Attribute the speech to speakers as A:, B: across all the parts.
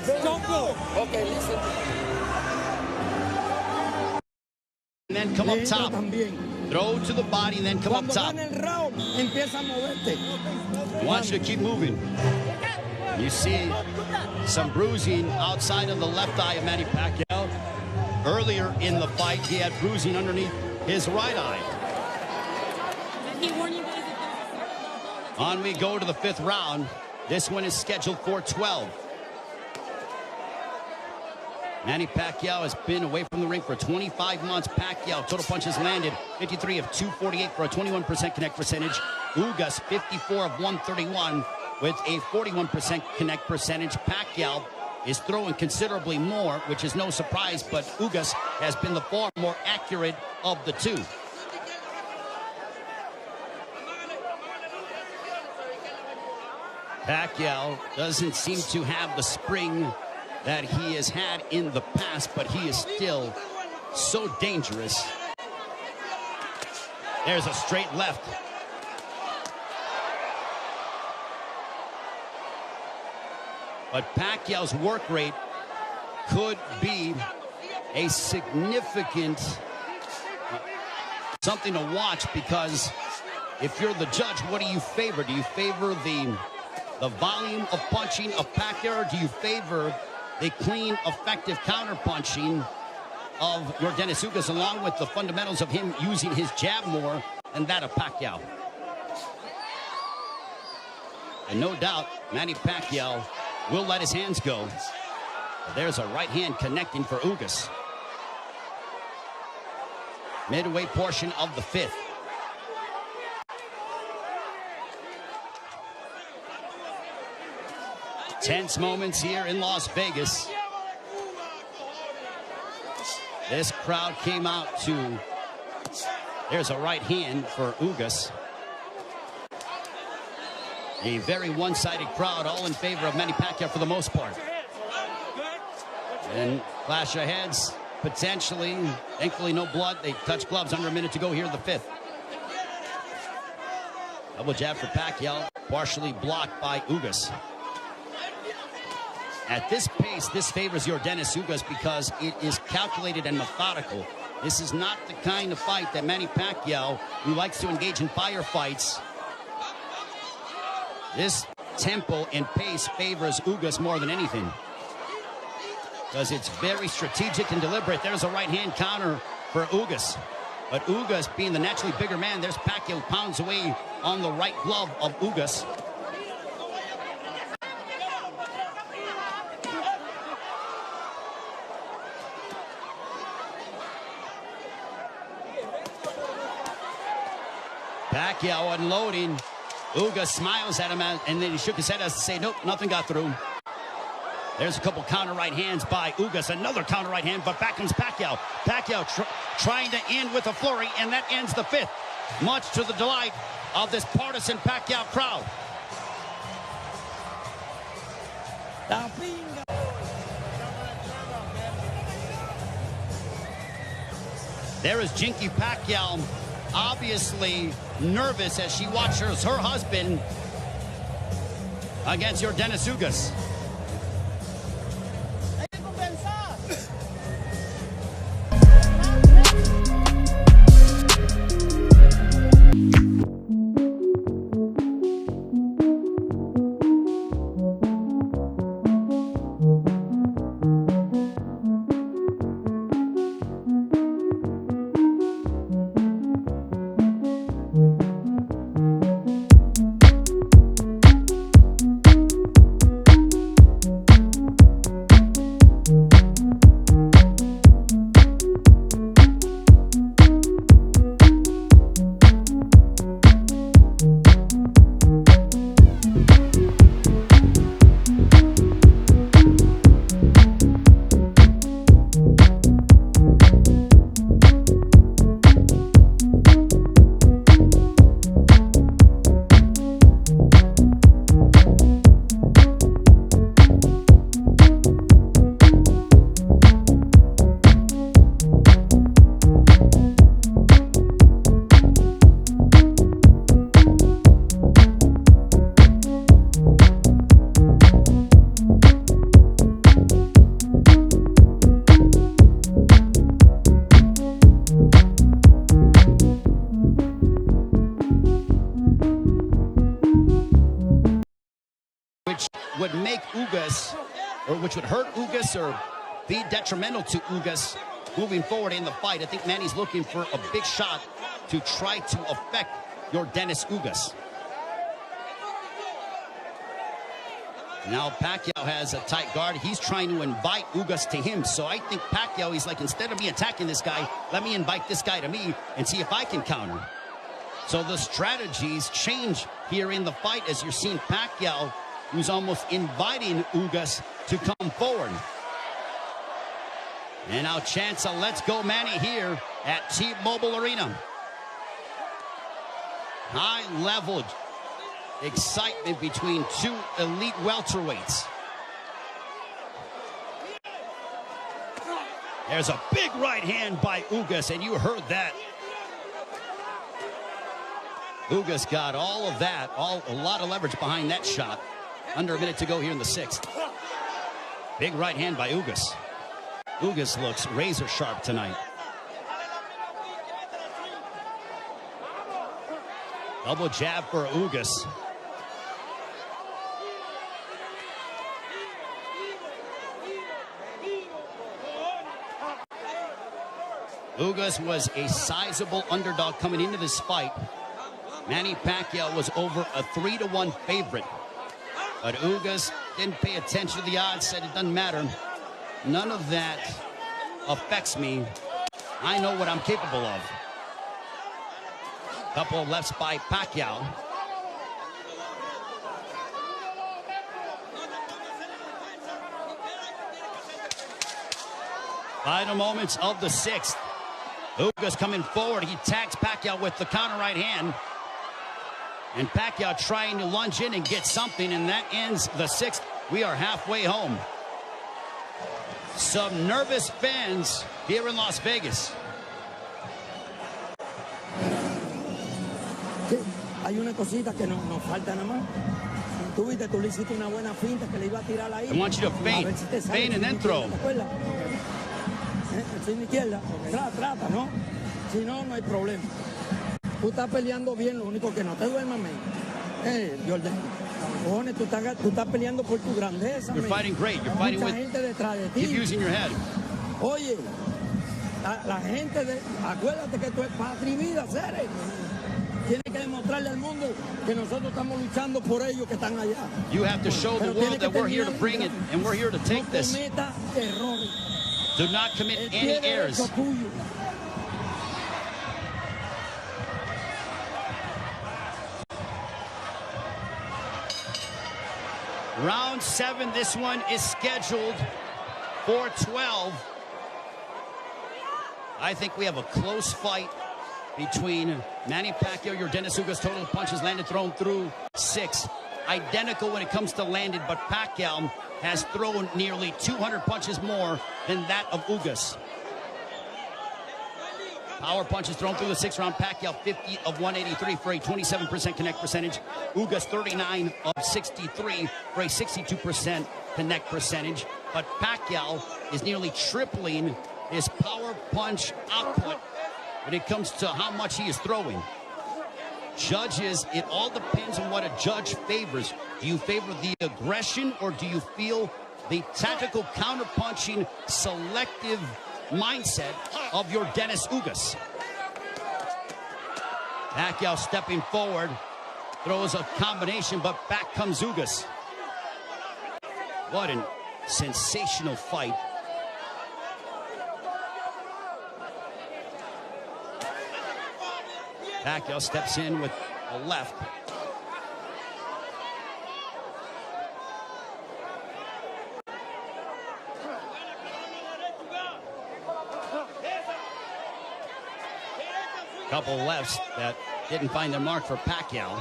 A: Don't go.
B: Okay, listen.
C: And then come up top. Throw to the body and then come up top. Wants you to keep moving. You see some bruising outside of the left eye of Manny Pacquiao. Earlier in the fight, he had bruising underneath his right eye. On we go to the 5th round. This one is scheduled for 12. Manny Pacquiao has been away from the ring for 25 months. Pacquiao, total punches landed 53 of 248 for a 21% connect percentage. Ugas, 54 of 131 with a 41% connect percentage. Pacquiao is throwing considerably more, which is no surprise, but Ugas has been the far more accurate of the two. Pacquiao doesn't seem to have the spring that he has had in the past, but he is still so dangerous. There's a straight left. But Pacquiao's work rate could be a significant something to watch, because if you're the judge, what do you favor? Do you favor the volume of punching of Pacquiao, or do you favor the clean, effective counter-punching of Yordenis Ugas, along with the fundamentals of him using his jab more than that of Pacquiao? And no doubt, Manny Pacquiao will let his hands go. There's a right hand connecting for Ugas. Midway portion of the 5th. Tense moments here in Las Vegas. This crowd came out to... There's a right hand for Ugas. A very one-sided crowd, all in favor of Manny Pacquiao for the most part. And clash of heads, potentially. Thankfully, no blood. They touch gloves under a minute to go here in the 5th. Double jab for Pacquiao, partially blocked by Ugas. At this pace, this favors Yordenis Ugas because it is calculated and methodical. This is not the kind of fight that Manny Pacquiao, who likes to engage in firefights. This tempo and pace favors Ugas more than anything, because it's very strategic and deliberate. There's a right-hand counter for Ugas. But Ugas, being the naturally bigger man, there's Pacquiao who pounds away on the right glove of Ugas. Pacquiao unloading. Ugas smiles at him, and then he shook his head as to say, nope, nothing got through. There's a couple counter right hands by Ugas. Another counter right hand, but back comes Pacquiao. Pacquiao trying to end with a flurry, and that ends the 5th. Much to the delight of this partisan Pacquiao crowd. There is Jinky Pacquiao, obviously nervous as she watches her husband against Yordenis Ugas. would make Ugas, or which would hurt Ugas or be detrimental to Ugas moving forward in the fight. I think Manny's looking for a big shot to try to affect Yordenis Ugas. Now Pacquiao has a tight guard. He's trying to invite Ugas to him. So I think Pacquiao, he's like, instead of me attacking this guy, let me invite this guy to me and see if I can counter. So the strategies change here in the fight as you're seeing Pacquiao, who's almost inviting Ugas to come forward. And now chance of let's go Manny here at T-Mobile Arena. High level excitement between two elite welterweights. There's a big right hand by Ugas, and you heard that. Ugas got all of that, a lot of leverage behind that shot. Under a minute to go here in the sixth. Big right hand by Ugas. Ugas looks razor sharp tonight. Double jab for Ugas. Ugas was a sizable underdog coming into this fight. Manny Pacquiao was over a 3-1 favorite. But Ugas didn't pay attention to the odds, said it doesn't matter. None of that affects me. I know what I'm capable of. Couple of lefts by Pacquiao. Final moments of the sixth. Ugas coming forward. He tags Pacquiao with the counter right hand. And Pacquiao trying to lunge in and get something, and that ends the sixth. We are halfway home. Some nervous fans here in Las Vegas.
A: Sí, hay una cosita que nos falta nada más. Tú viste, tú le hiciste una buena finta que le iba a tirar ahí.
C: I want you to feint, feint and then throw.
A: Sin izquierda, trata, ¿no? Si no, no hay problema. Tú estás peleando bien, lo único que no te duermas, men. Yordenis, cojones, tú estás peleando por tu grandeza,
C: You're
A: men.
C: fighting great. You're fighting
A: Mucha
C: with...
A: gente detrás de ti.
C: Keep using your head.
A: Oye, la gente, acuérdate que tú es patria y vida, seres. Tienes que demostrarle al mundo que nosotros estamos luchando por ellos que están allá.
C: You have to show the world that we're here to bring it, and we're here to take this.
A: No cometa errores.
C: Do not commit any errors. Round 7, this one is scheduled for 12. I think we have a close fight between Manny Pacquiao, Yordenis Ugas. Total punches landed, thrown through 6. Identical when it comes to landed, but Pacquiao has thrown nearly 200 punches more than that of Ugas. Power punches thrown through the 6th round. Pacquiao 50 of 183 for a 27% connect percentage. Ugas 39 of 63 for a 62% connect percentage. But Pacquiao is nearly tripling his power punch output when it comes to how much he is throwing. Judges, it all depends on what a judge favors. Do you favor the aggression, or do you feel the tactical counterpunching selective mindset of Yordenis Ugas? Pacquiao stepping forward, throws a combination, but back comes Ugas. What a sensational fight. Pacquiao steps in with a left. Couple lefts that didn't find their mark for Pacquiao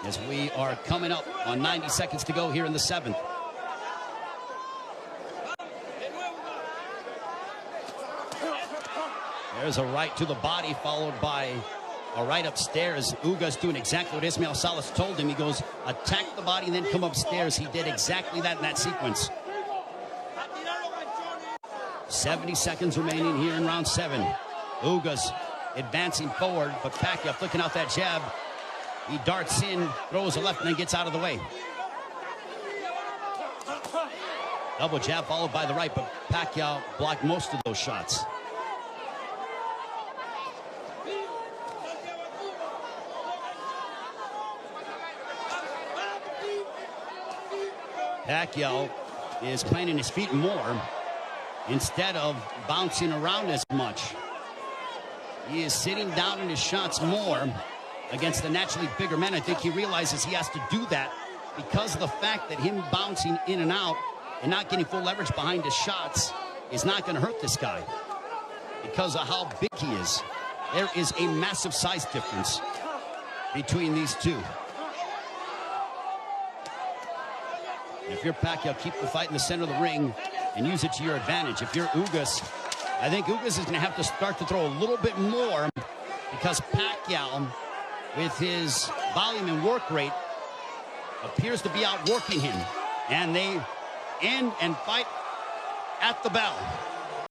C: as we are coming up on 90 seconds to go here in the 7th. There's a right to the body followed by a right upstairs. Ugas doing exactly what Ismael Salas told him. He goes, attack the body and then come upstairs. He did exactly that in that sequence. 70 seconds remaining here in round 7. Ugas advancing forward, but Pacquiao flicking out that jab. He darts in, throws a left, and then gets out of the way. Double jab followed by the right, but Pacquiao blocked most of those shots. Pacquiao is planting his feet more instead of bouncing around as much. He is sitting down in his shots more against the naturally bigger men. I think he realizes he has to do that because of the fact that him bouncing in and out and not getting full leverage behind his shots is not going to hurt this guy because of how big he is. There is a massive size difference between these two. If you're Pacquiao, keep the fight in the center of the ring and use it to your advantage. If you're Ugas, I think Ugas is going to have to start to throw a little bit more because Pacquiao, with his volume and work rate, appears to be outworking him. And they end and fight at the bell.